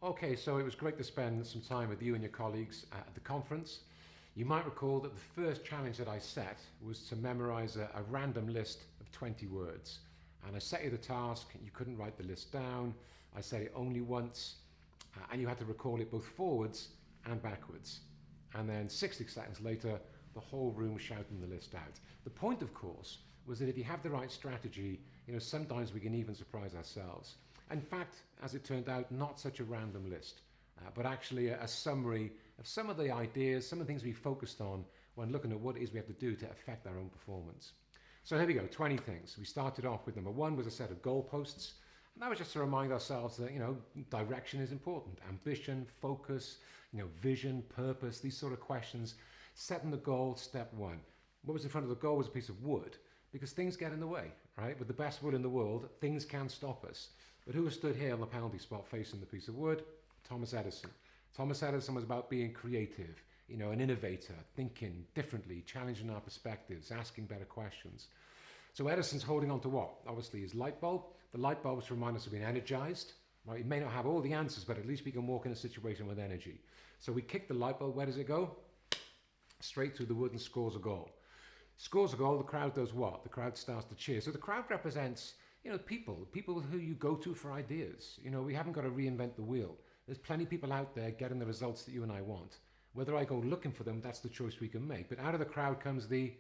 Okay, so it was great to spend some time with you and your colleagues at the conference. You might recall that the first challenge that I set was to memorize a random list of 20 words. And I set you the task, you couldn't write the list down. I said it only once, and you had to recall it both forwards and backwards. And then 60 seconds later, the whole room was shouting the list out. The point, of course, was that if you have the right strategy, sometimes we can even surprise ourselves. In fact, as it turned out, not such a random list, but actually a summary of some of the ideas, some of the things we focused on when looking at what it is we have to do to affect our own performance. So here we go, 20 things. We started off with number one was a set of goalposts. And that was just to remind ourselves that, direction is important. Ambition, focus, vision, purpose, these sort of questions. Setting the goal, step one. What was in front of the goal was a piece of wood, because things get in the way, right? With the best wood in the world, things can stop us. But who was stood here on the penalty spot facing the piece of wood? Thomas Edison. Thomas Edison was about being creative, an innovator, thinking differently, challenging our perspectives, asking better questions. So Edison's holding on to what? Obviously his light bulb. The light bulb is to remind us of being energized. Right? He may not have all the answers, but at least we can walk in a situation with energy. So we kick the light bulb. Where does it go? Straight through the wood and scores a goal. Scores a goal, the crowd does what? The crowd starts to cheer. So the crowd represents, people who you go to for ideas. We haven't got to reinvent the wheel. There's plenty of people out there getting the results that you and I want. Whether I go looking for them, that's the choice we can make. But out of the crowd comes the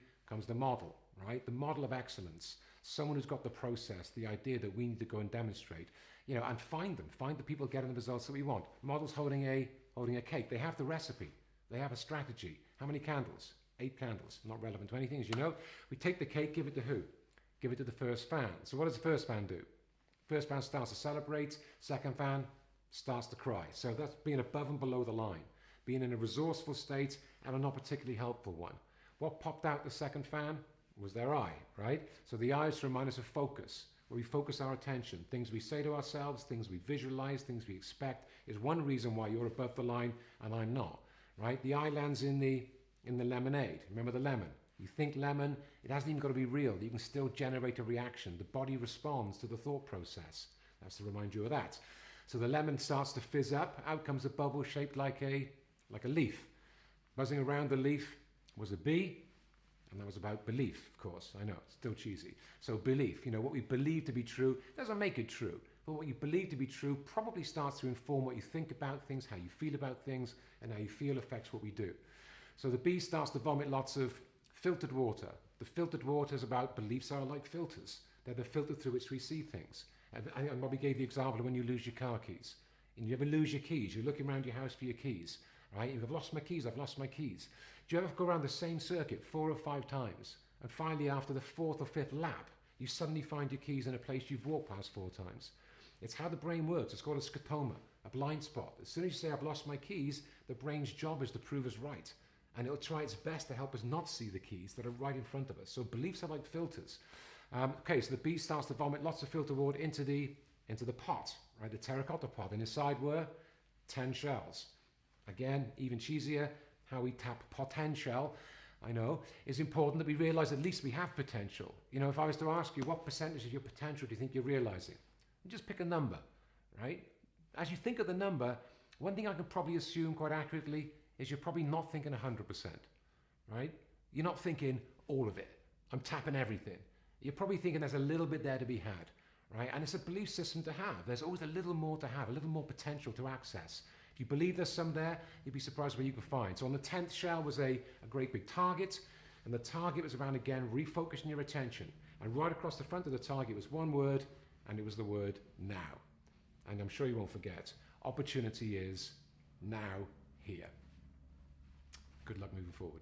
model, right? The model of excellence. Someone who's got the process, the idea that we need to go and demonstrate, and find them. Find the people getting the results that we want. Model's holding a cake. They have the recipe. They have a strategy. How many candles? 8 candles. Not relevant to anything, as you know. We take the cake, give it to who? Give it to the first fan. So what does the first fan do? First fan starts to celebrate. Second fan starts to cry. So that's being above and below the line. Being in a resourceful state and a not particularly helpful one. What popped out the second fan was their eye, right? So the eye is to remind us of focus, where we focus our attention. Things we say to ourselves, things we visualize, things we expect is one reason why you're above the line and I'm not, right? The eye lands in the lemonade. Remember the lemon? You think lemon, it hasn't even got to be real. You can still generate a reaction. The body responds to the thought process. That's to remind you of that. So the lemon starts to fizz up. Out comes a bubble shaped like a leaf. Buzzing around the leaf was a bee, and that was about belief, of course. I know, it's still cheesy. So belief, what we believe to be true doesn't make it true. But what you believe to be true probably starts to inform what you think about things, how you feel about things, and how you feel affects what we do. So the bee starts to vomit lots of filtered water. The filtered water is about beliefs are like filters. They're the filter through which we see things. And Bobby gave the example of when you lose your car keys. And you ever lose your keys? You're looking around your house for your keys, right? You've lost my keys, I've lost my keys. Do you ever go around the same circuit 4 or 5 times? And finally, after the 4th or 5th lap, you suddenly find your keys in a place you've walked past 4 times. It's how the brain works. It's called a scotoma, a blind spot. As soon as you say, I've lost my keys, the brain's job is to prove us right. And it'll try its best to help us not see the keys that are right in front of us. So beliefs are like filters. Okay, so the bee starts to vomit lots of filter water into the pot, right? The terracotta pot. And inside were 10 shells. Again, even cheesier, how we tap potential, I know, is important that we realize at least we have potential. If I was to ask you what percentage of your potential do you think you're realizing? Just pick a number, right? As you think of the number, one thing I can probably assume quite accurately is you're probably not thinking 100%, right? You're not thinking all of it. I'm tapping everything. You're probably thinking there's a little bit there to be had, right? And it's a belief system to have. There's always a little more to have, a little more potential to access. If you believe there's some there, you'd be surprised what you can find. So on the 10th shell was a great big target, and the target was around, again, refocusing your attention. And right across the front of the target was one word, and it was the word now. And I'm sure you won't forget, opportunity is now here. Good luck moving forward.